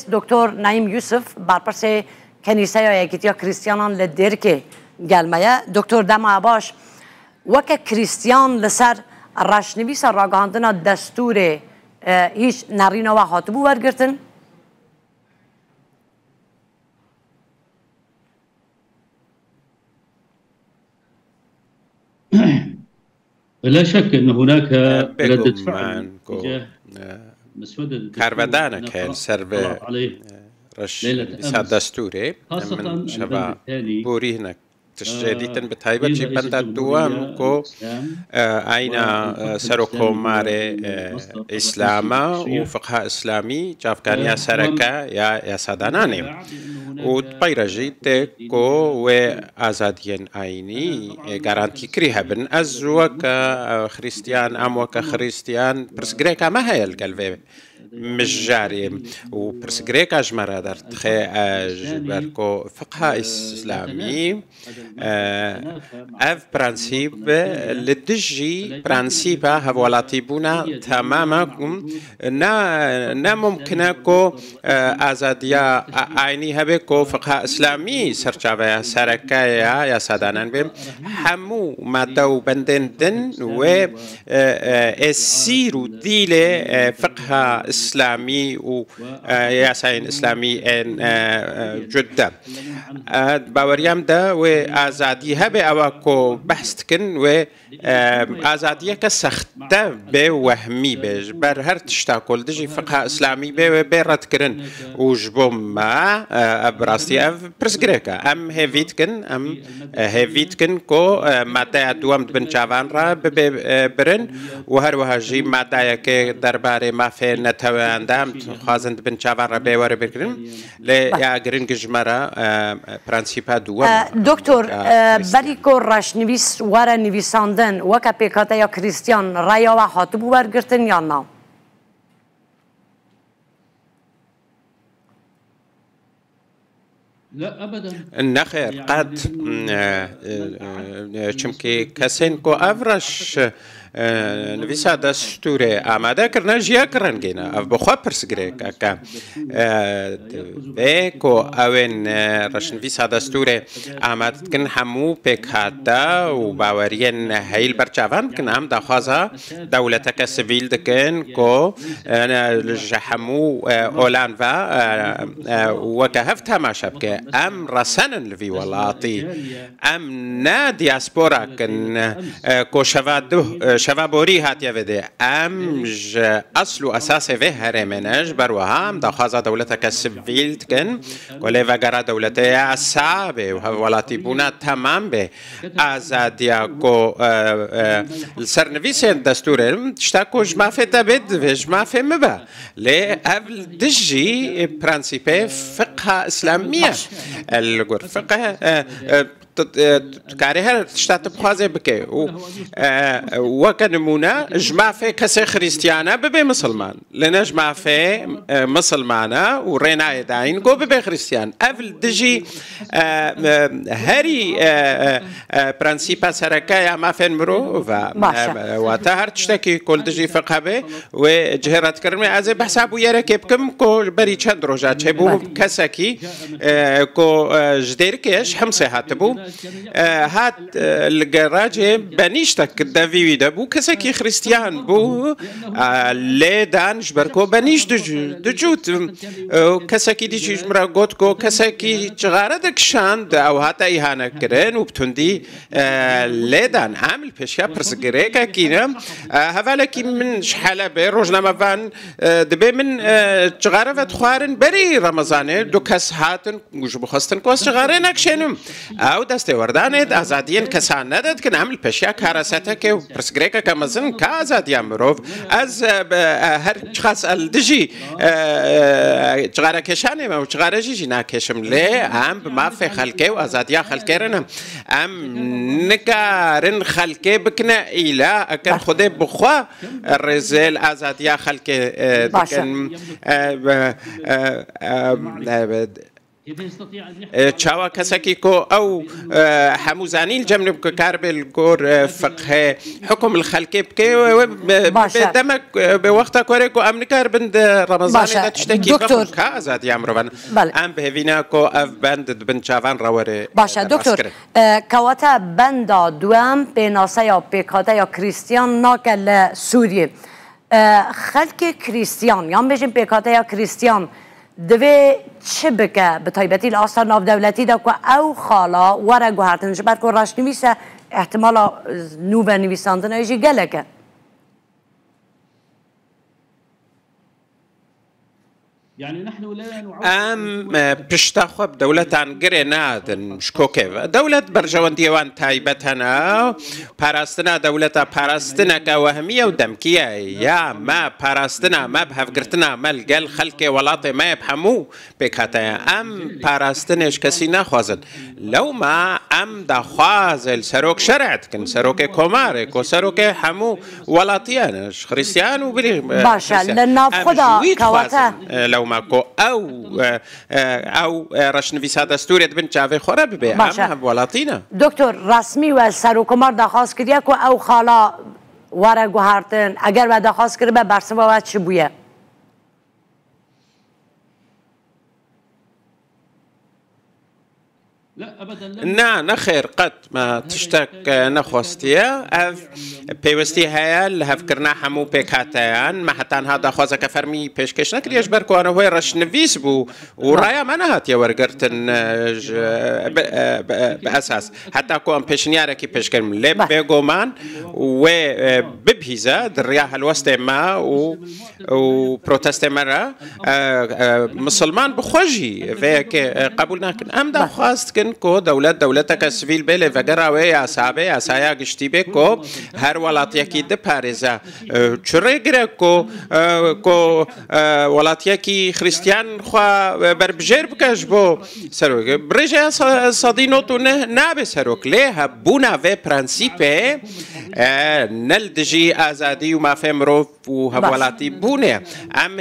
دکتر نعیم یوسف برپرس کنیسه یا یکیتیا کریستیانان لدرکه گلمه دکتر دم باش وکه کریستیان لسر رشنویس راگاندنا دستور هیچ نرینا و حاطبو ورگرتن؟ لا شك أن هناك ردة فعل تجاه مسودة كاربدانا كان سرب رش بسا دستوري من شبا بوري هناك تشجيديتن بتايبة جيبان دا دوام كو اينا سرقو ماري اسلاما وفقه اسلامي جافكانيا سرقا يا ساداناني وطبيرا جيت كو وازاديان ايني غارانتي كريها بن ازوك خريستيان اموك خريستيان برسغريكا ما هي القلبي مش جاري وبرسغريكا جمرا درت خي جبركو فقه اسلامي اف برانسيب لدجي برانسيبا هفولاتيبونا تماما نا ممكنكو ازاديا عيني هبكو فقه اسلامي سرچاويا سركايا يا سادانان بهم حمو مادو بندن و السيرو ديله فقه اسلامي و ياسين اسلامي ان جدا باوريام دا و ازادي هبه اواكو بحثتكن و ازاديه كسخته به وهمي به بر هر تشتاكل دجي فقه اسلامي به بيرتكرن وجبم ما براستي اف برسغريكا ام هيفيتكن كو ماتا دوام بن جافان را برن وهر وهجي ماتا كي درباري ما في نتواندام خازند بن جافان را بيور بكرن لا جرين جمرا برانسيبا دوام دكتور بريكو راش نويس ورا نويساندن وكا بيكاتا يا كريستيان رايا و حاطبو ورگرتن یا نه؟ لا ابدا نخير قد چمكي كسينكو افرش نویسا دستوره آماده کرنا جیا کرنگینا اف بخوا پرسگریک اکا بیکو اوین رش نویسا دستوره آماده کن همو پیکاتا و باورین هیل برچاوان کن هم دخوازا دولتک سویل دکن کو همو اولان و وکه هفت هماشب که ام رسنن لفی ولاتی ام نا دیاسپورا کن کو شبابوري هاتيا فيدي امج اصل اساس في هرمنج بروهام دخازا دولتك السفيل تكن وليفا غرا دولتي السابه وولاتي بونا تمام به ازاديا كو السرنفيسين دستور تشتاكو جما في تبد جما في مبا لي قبل دجي برانسيبي فقه اسلاميه الغر فقه كاريها تشتات بخازي بكي وكنمونا جمع في كسي خريستيانا ببي مسلمان لنا جمع في مسلمانا ورينا يدعين قو ببي خريستيان أفل دجي هاري برانسيبا سركايا ما فين مرو واتهر تشتكي كل دجي فقه بي وجهرات كرمي عزي بحسابو يركبكم كو بري چند روجا چبو كسكي كو جديركيش حمسي هاتبو هات الجراجة بنيشتك دافي دبو كسكي خريستيان بو ليدانش بركو بنيش دجوت كسكي ديجي جمرا قوتكو كسكي جغاردك شاند او هاتا ايهانا كرين وبتندي ليدان عامل بشيا برسجريكا كينا هفالكي من شحالة بي روجنا مفان دبي من جغارة خوارن بري رمضاني دو كس هاتن وجبو خستن كواس جغارين اكشنم او دستي وردانت ازادين كسان ندد كن عمل بشيا كارساتك برسجريكا كمزن كازاديا مروف از هر خاص الدجي جغارة كشاني ما وجغارة جيجي ناكشم لي ام بما في خلقي وازاديا خلقيرنا ام نكارن خلقي بكنا الى اكن خدي بخوا الرزال ازاديا خلقي چاوا کسکی کو او حموزانی الجمنب كارب الكور فقه حكم الخلق بكي دمك بوقتها كوريكو امريكا بند رمضان اذا تشتكي دكتور كازات يا امروان ام بهفينا كو اف بند بن شافان راوري باشا دكتور كواتا بندا دوام بناسا یا بكاتا یا كريستيان ناكل سوريا خلق كريستيان یا بيجن بكاتا یا كريستيان دوی چه بکه به تایبتی الاسر ناف دولتی دا که او خالا وره گوهرتن جبر که راش نویسه احتمالا نوبه نویساندن ایجی گلکه يعني نحن لا نعد بشتاخو بدولة عن قرينا شكوكيف دولة برجوان ديوان تايبتنا باراستنا دولة باراستنا كوهمية ودمكية يا ما باراستنا ما بهفقرتنا ما القل خلقي ولاطي ما يبحمو بكاتا باراستناش كسينا خوازن لو ما دا خوازل سروك شرعت كن سروك كومارك وسروك حمو ولاطيانش خريستيان وبري باشا لنا خدا كواتا لو ماكو او رشنویسا دستور بن جاوی خوره ببه هم ولاطینا دکتر رسمی و سروکمار درخواست کردیه که او خالا وره گوهرتن اگر و درخواست کرده به برسه باید چه بویه لا ابدا نا نخير قد ما تشتك نخوستيا اف بيوستي هيا اللي هفكرنا حمو بيكاتيان ما حتى هذا خوزا كفرمي بيشكش نكري اجبر كو انا هو رش نفيس بو ورايا ما نهات يا ورقرتن باساس حتى كو ام بيشنيارا كي بيشكرم لي بيغومان و ببهيزا درياها الوسط ما و بروتست مرة مسلمان بخوجي فيك قبولنا كن ام دا خواست كن کو دولتك سویل بله وگراوی یا صاحبه یا سایا گشتی به کو هر ولاتیا کی ده پارزا چره گره کو ولاتیا کی خریستیان خوا بربجر بکش بو سروک برجه صدینو تو نه به سروک له بونا و پرنسیپه نل دجی آزادی و مافهم رو و هوالاتی بونه ام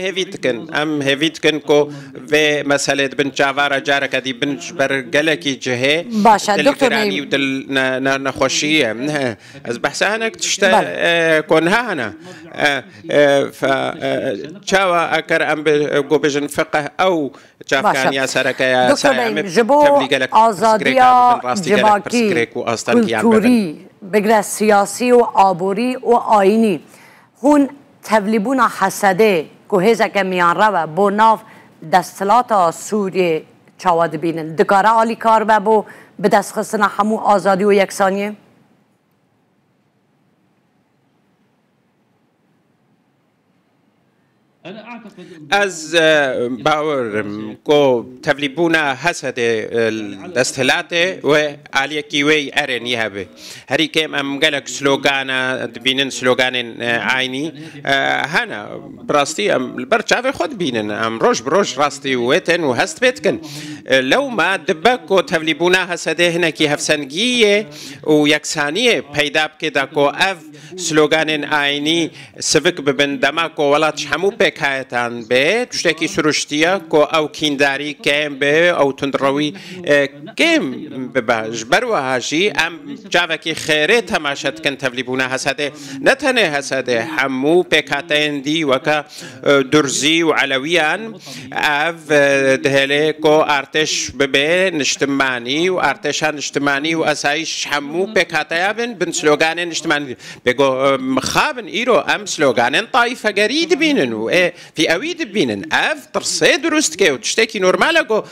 هفیت کن کو و مسئله بن جوار جاره کدی بن برگلکی جهه باشا دكتور نعيم ودل نخوشيه از بحثانك تشتا كونها هنا ف تشاوا اكر ام بجن فقه او تشاف كان يا سرك يا سايم جبو آزادیا جواکی کلتوری بگره سیاسی و آبوری و آینی هون تبلیبون حسده که هزا که میان رو بو ناف دستلات سوریه چاواد بینن دکاره آلی کار ببو به دست خستن همو آزادی و یکسانیه از باور کو تبلیبونا حسد الاستهلات و علیه کیوی ارنی هبه هری کم ام گلک سلوگانا بینن سلوگان عینی هنا براستی ام برچاو خود بینن ام روش بروش راستی ویتن و هست بیتکن لو ما دبک کو تبلیبونا حسده هنا کی هفسنگیه و یکسانیه پیدا بکده کو اف سلوگان عینی سوک ببندما کو ولات همو کایتان به تشتکی سرشتیا کو او کینداری کم به او تندروی کم بباج بروهاجی ام جاوکی خیره تماشت کن تبلیبونه حسده نتنه حسده همو پکاتین دی وکا درزی و علویان اف دهله کو ارتش ببه نشتمانی و ارتشان نشتمانی و اسایش همو پکاتیابن بن سلوگان نشتمانی بگو مخابن ایرو ام سلوگان طایفه گرید بینن و في أويد بينن أف ترصي درست كي وتشتكي نورمالا جو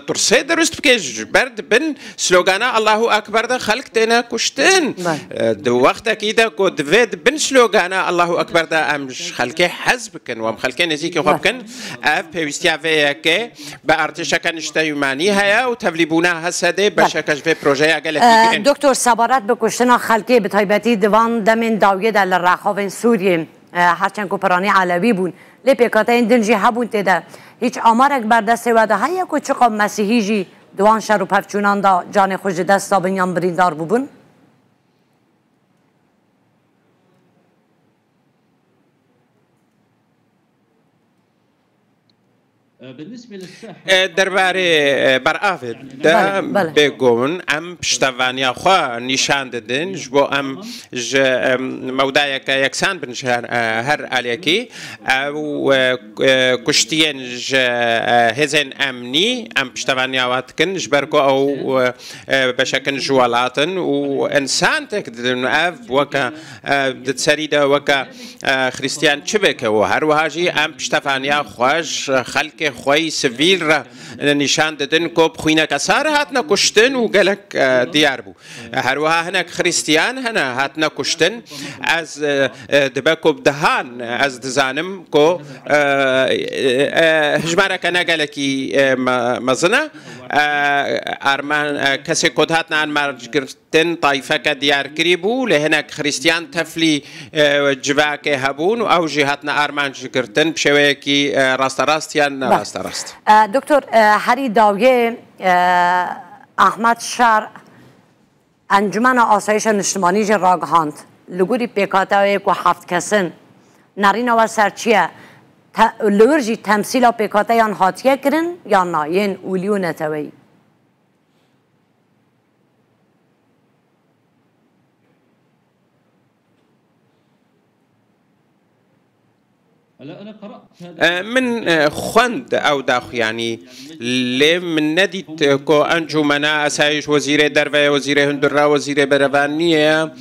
ترصي درست بكي برد بن سلوغانا الله أكبر ده خلق تنا كشتن دو وقت كده كو دفيد بن سلوغانا الله أكبر ده أمش خلقي حزبكن وام خلقي نزيكي خوبكن أف بيستيا فيا كي بأرتشا كان اشتايماني هيا وتبليبونا هسده بشكش في بروجيا قالت دكتور سبارات بكشتنا خلقي بتايبتي ديوان دمن داوية دل الرخاوين سوريا هرچند کوپرانی علوی بون لی پیکاتا این دنجی هبون تیده هیچ آمارک بردسته وده هیا که چقا مسیحی جی دوان شر و پفچونان دا جان خوش دست دا بنیان بریندار بون درباره برآفد دا بگون ام پشتوانیا خوا نشان دادن جبو ام مودای که یکسان بنش هر علیکی و کشتین هزین امنی ام پشتوانیا وات کن جبرکو او بشکن جوالاتن و انسان تکدن اف وکا دتسریدا وکا خریستیان چبک و هر وهاجی ام پشتوانیا خواج خلق خوی سویل را نشان دادن کو بخوینا کسار هاتنا کشتن و گلک دیار بو هر وها هناك خریستیان هنا هاتنا کشتن از دبکو بدهان از دزانم کو هجمارا کنا گلکی مزنا ارمان کسی کد هاتنا عن مرجگرتن طایفه که دیار کریبو لهناك خریستیان تفلی جواک هبون و او جهاتنا ارمان جگرتن بشوی کی راست راستیان راست راست دکتر هری داویه احمد شار انجمن آسایش اجتماعی راگهاند لگوری پیکاتای کو هفت کسن نرین و سرچیه لورجی تمثیل پیکاتایان هاتیه کرن یا نه ین اولیو نتوی من خند او داخ يعني لي من نديت كو انجمنا اسايش وزير درفه وزير هندرا وزير برفانيه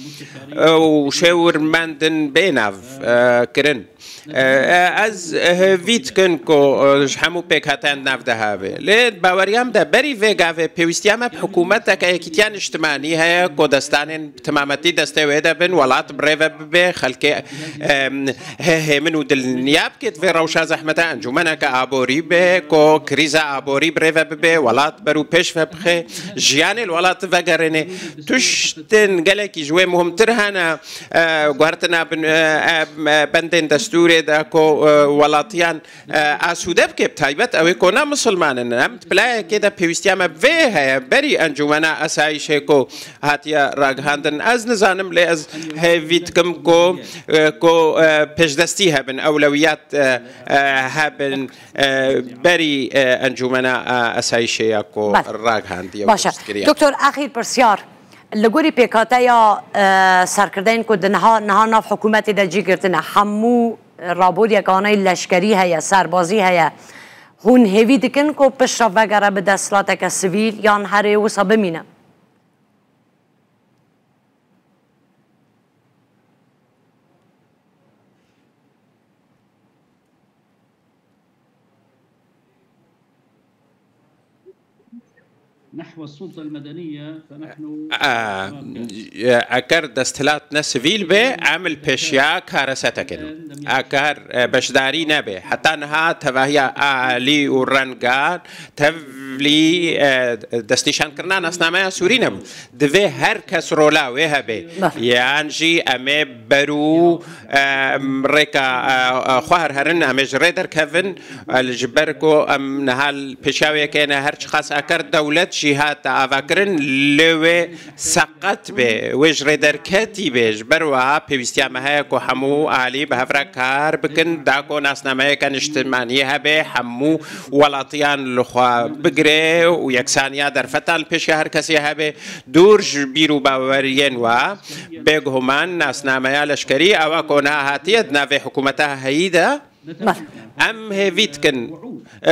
وشاور ماندن بيناف كرن از هویت کن کو همو پیکاتن نفده هاوی لی باوریام ده بری وگاوی پیوستیام حکومت که یکیتیان اجتماعی های کو دستان تمامتی دسته ویده بن ولات بریو ببه خلق همنو دل نیاب کت و روشا زحمت انجمنه که آبوری به کو کریزا آبوری بریو ببه ولات برو پیش وبخه جیان الولات وگرنه توشتن گلکی جوی مهمتر هنه گوهرتنا بندن دستور دا کو ولاتیان آسوده بکه تایبت اوی کنا مسلمانن نمت بلای که دا پیوستیام به های بری انجمنا اسایش کو هاتیا راگهاندن از نزانم لی از هیویت کم کو پیشدستی هبن اولویات هبن بری انجمنا اسایش کو راگهاندی باشه دکتر اخیر پرسیار لگوری پیکاتا یا سرکردین که نها ناف حکومتی دا جی گرتنه همو رابور یکانه لشکری هیا سربازی هیا هون هیوی دکن که پشت وگره به دستلات که سویل یا هره وصا بمینه نحو السلطة المدنية فنحن اگر دستلات نسویل به عمل پیشیا کارستکن اگر بشداری نبه حتی نها تواهی آلی و رنگان تفلی دستنشان کرنان اسنامه سوری نبو دوی هر کس رولا ویه به یعنی جی امه برو ریکا خواه هرن امه جره در کفن الجبرکو ام نهال پیشاوی که نه هرچ خاص اکر دولت جهات آوکرن لوه سقط به وجره در کتی بیش بروا پیوستیام های که همو عالی به هفره کار بکن داکو ناسنامه کن اجتماعی به همو ولاتیان لخوا بگره و یکسانیا در فتال پیش هر کسی به دور بیرو باورین و بگهمان ناسنامه لشکری او کنا هاتیت نوی حکومتها هیده ام هیویت کن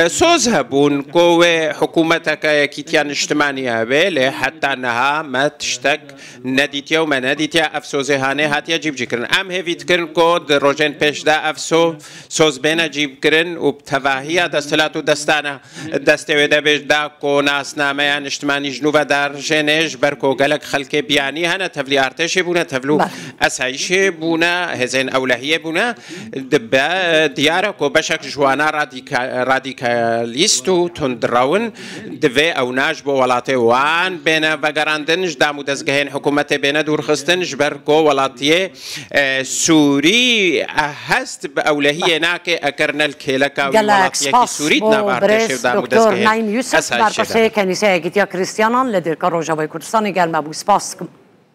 سوز هبون کوه حکومتك يكيتيان اجتماعية بله حتى انها ما تشتك نديتيا وما نديتيا افسوزي هاني هاتيا جيب جكرن ام هيفيت كرن كود روجين بيش دا افسو سوز بينا جيب كرن وبتفاهية دستلاتو دستانا دستوي دا بيش دا كو ناس ناميان اجتماعي جنوبا دار جنيش بركو غلق خلق بياني هنا تفلي ارتشي بونا تفلو اسايشي بونا هزين اولهية بونا دبا دياركو بشك جوانا راديكاليستو تندراون دوی او ناجبو ولاتی وان بین وگراندنش دامو دزگهین حکومت بین دورخستنش برکو ولاتی سوری هست به اولهی ناکه اکرنل کلکا ولاتی کی سوریت نبارتش دامو دزگهین نایم یوسف برپرسه کنیسه اگیتیا کریستیانان لدر که روژاوی کردستانی گرمه بو سپاس کم